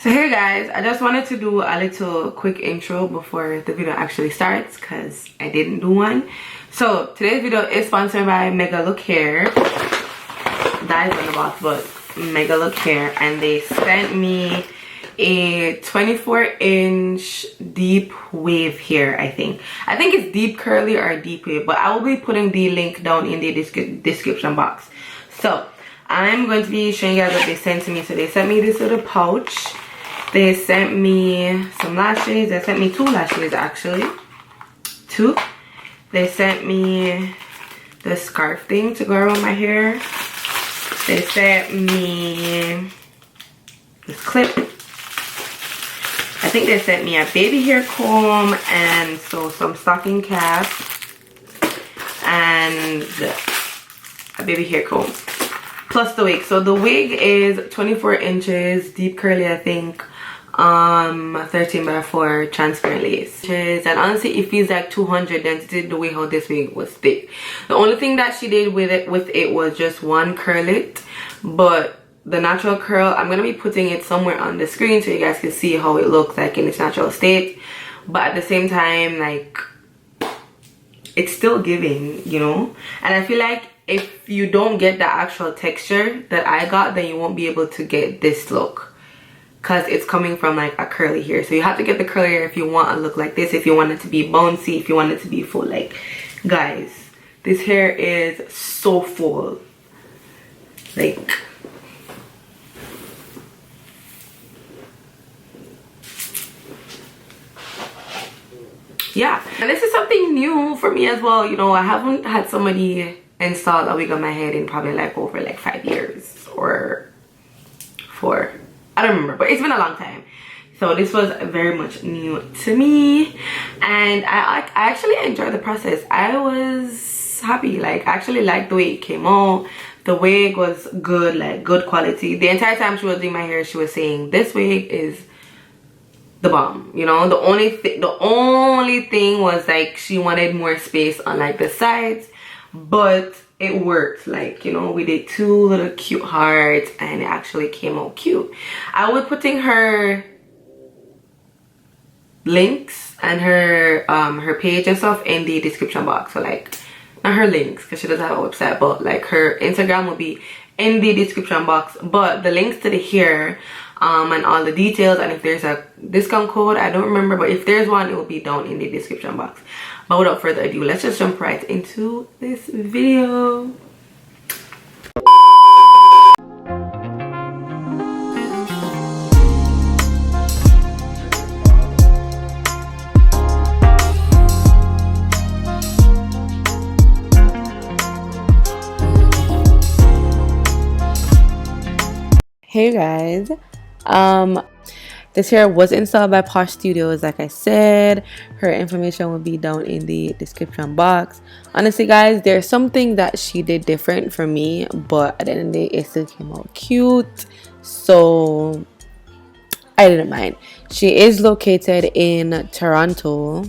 So hey guys, I just wanted to do a little quick intro before the video actually starts because I didn't do one. So today's video is sponsored by Megalookhair. That is on the box, but Megalookhair, and they sent me a 24-inch deep wave hair. I think it's deep curly or deep wave, but I will be putting the link down in the description box. So I'm going to be showing you guys what they sent to me. So they sent me this little pouch. They sent me some lashes. They sent me 2 lashes actually. 2. They sent me the scarf thing to go around my hair. They sent me this clip. I think they sent me a baby hair comb and some stocking caps and a baby hair comb. Plus the wig. So the wig is 24 inches, deep curly, I think. 13x4 transparent lace, and honestly it feels like 200 density the way how this wig was thick. The only thing that she did with it was just one curl it, but the natural curl, I'm gonna be putting it somewhere on the screen so you guys can see how it looks like in its natural state. But at the same time, like, it's still giving, you know. And I feel like if you don't get the actual texture that I got, then you won't be able to get this look, because it's coming from like a curly hair. So you have to get the curly hair if you want a look like this, if you want it to be bouncy, if you want it to be full. Like, guys, this hair is so full. Like, yeah. And this is something new for me as well. You know, I haven't had somebody install a wig on my head in probably like over like 5 years or 4. I don't remember, but it's been a long time. So this was very much new to me, and I actually enjoyed the process. I was happy. Like, I actually liked the way it came out. The wig was good, like good quality. The entire time she was doing my hair, she was saying this wig is the bomb, you know. The only thing was like she wanted more space on like the sides, but it worked. Like, you know, we did 2 little cute hearts and it actually came out cute. I will be putting her links and her page and stuff in the description box. So like, not her links because she doesn't have a website, but like her Instagram will be in the description box. But the links to the hair and all the details, and if there's a discount code, I don't remember, but if there's one, it will be down in the description box. But without further ado, let's just jump right into this video. Hey guys, this hair was installed by Posh Studios. Like I said, her information will be down in the description box. Honestly guys, there's something that she did different for me, but at the end of the day it still came out cute, so I didn't mind. She is located in Toronto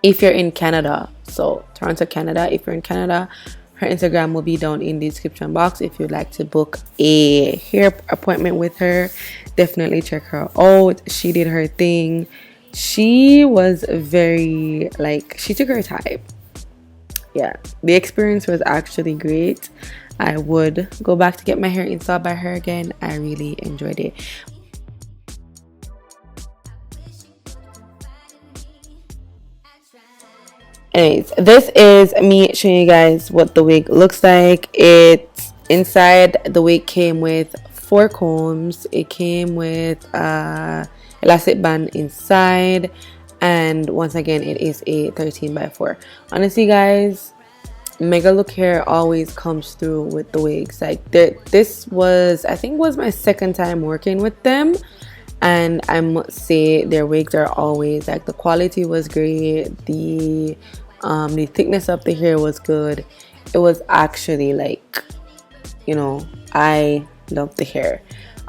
if you're in Canada. So Toronto, Canada. If you're in Canada, her Instagram will be down in the description box. If you'd like to book a hair appointment with her, definitely check her out. She did her thing. She was very, like, she took her time. Yeah, the experience was actually great. I would go back to get my hair installed by her again. I really enjoyed it. Anyways, this is me showing you guys what the wig looks like. It's inside, the wig came with 4 combs. It came with elastic band inside, and once again it is a 13x4. Honestly guys, Megalookhair always comes through with the wigs. Like, this was, I think, was my 2nd time working with them, and I must say their wigs are always, like, the quality was great. The thickness of the hair was good. It was actually, like, you know, I love the hair.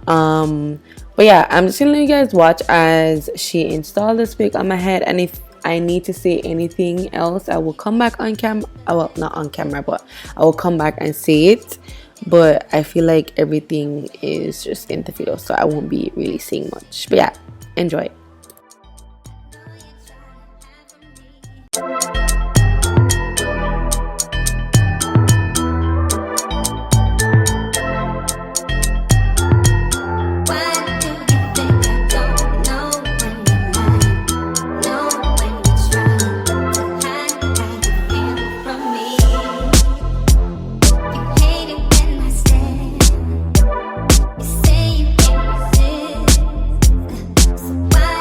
But yeah, I'm just gonna let you guys watch as she installed this wig on my head, and if I need to say anything else, I will come back on camera. Well, not on camera, but I will come back and say it. but I feel like everything is just in the video, so I won't be really seeing much. But yeah, enjoy. Why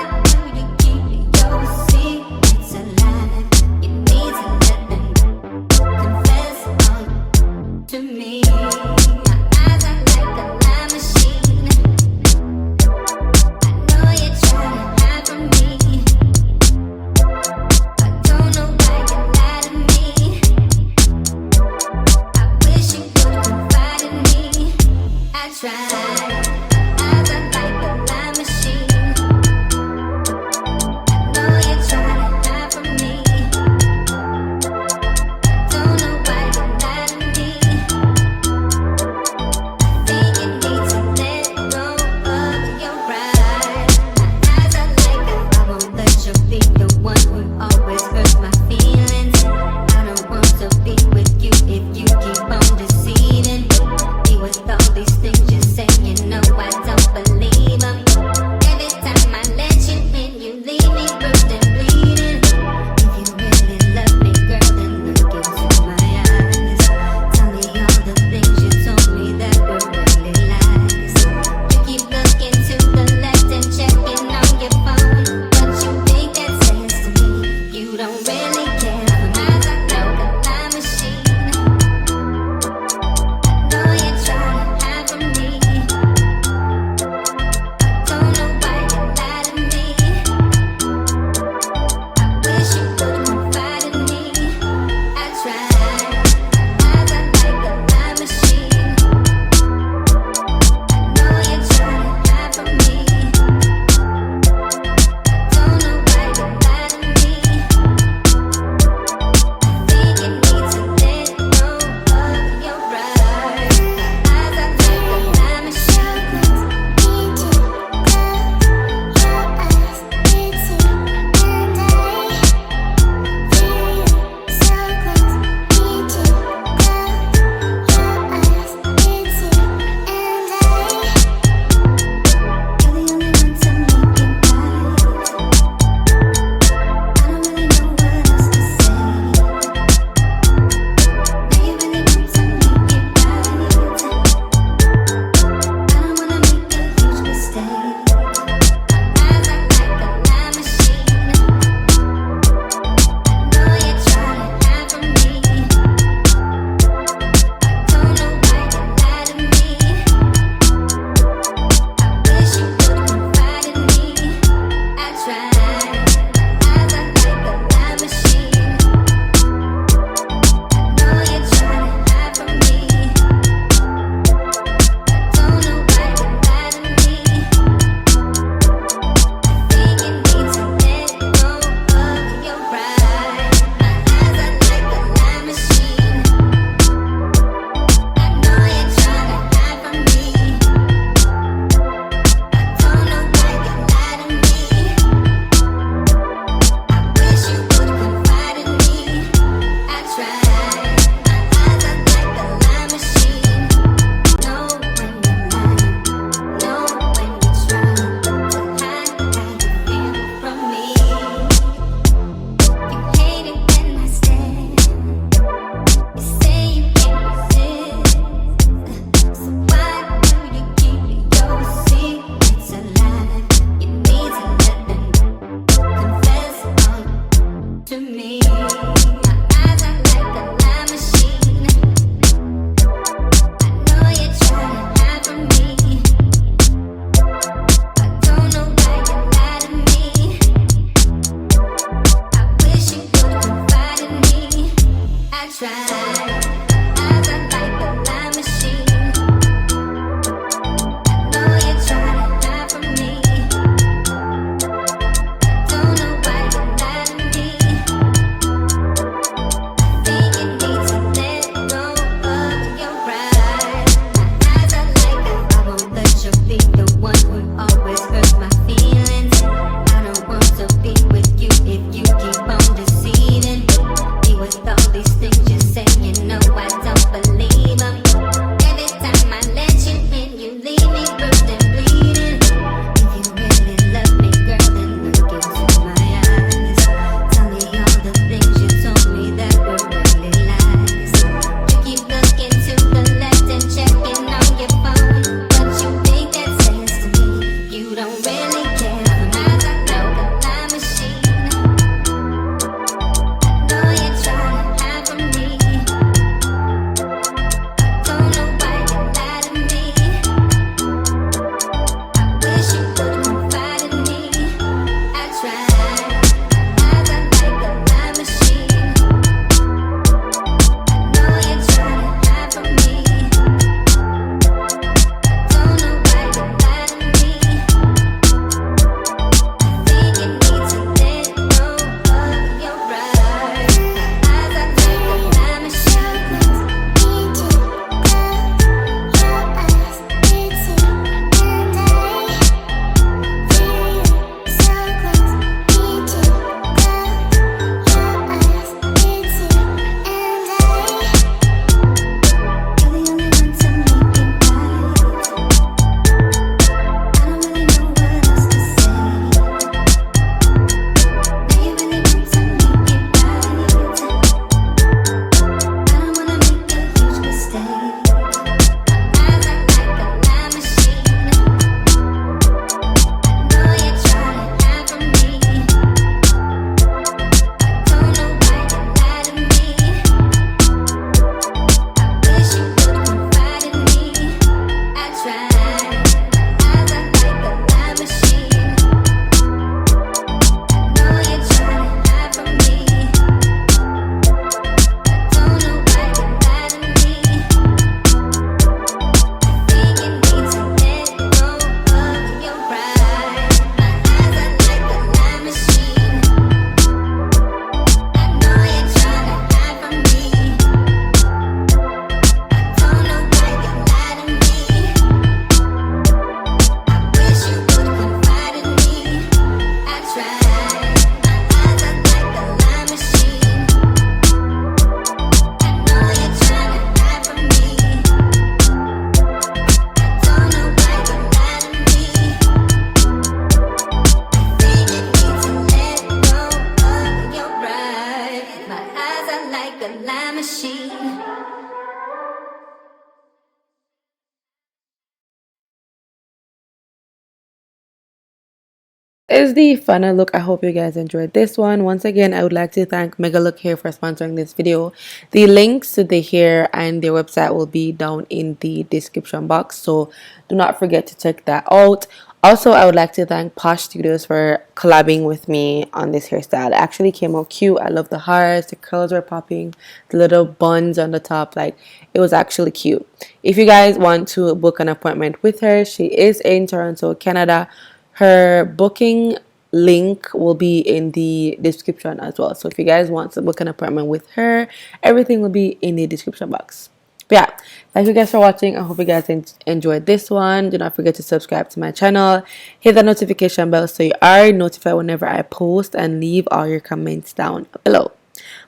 Is the final look. I hope you guys enjoyed this one. Once again, I would like to thank Megalookhair for sponsoring this video. The links to the hair and their website will be down in the description box, so do not forget to check that out. Also, I would like to thank Posh Studios for collabing with me on this hairstyle. It actually came out cute. I love the hearts, the curls were popping, the little buns on the top. Like, it was actually cute. If you guys want to book an appointment with her, she is in Toronto, Canada. Her booking link will be in the description as well. So if you guys want to book an appointment with her, everything will be in the description box. But yeah, thank you guys for watching. I hope you guys enjoyed this one. Do not forget to subscribe to my channel. Hit the notification bell so you are notified whenever I post, and leave all your comments down below.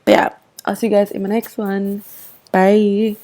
But yeah, I'll see you guys in my next one. Bye.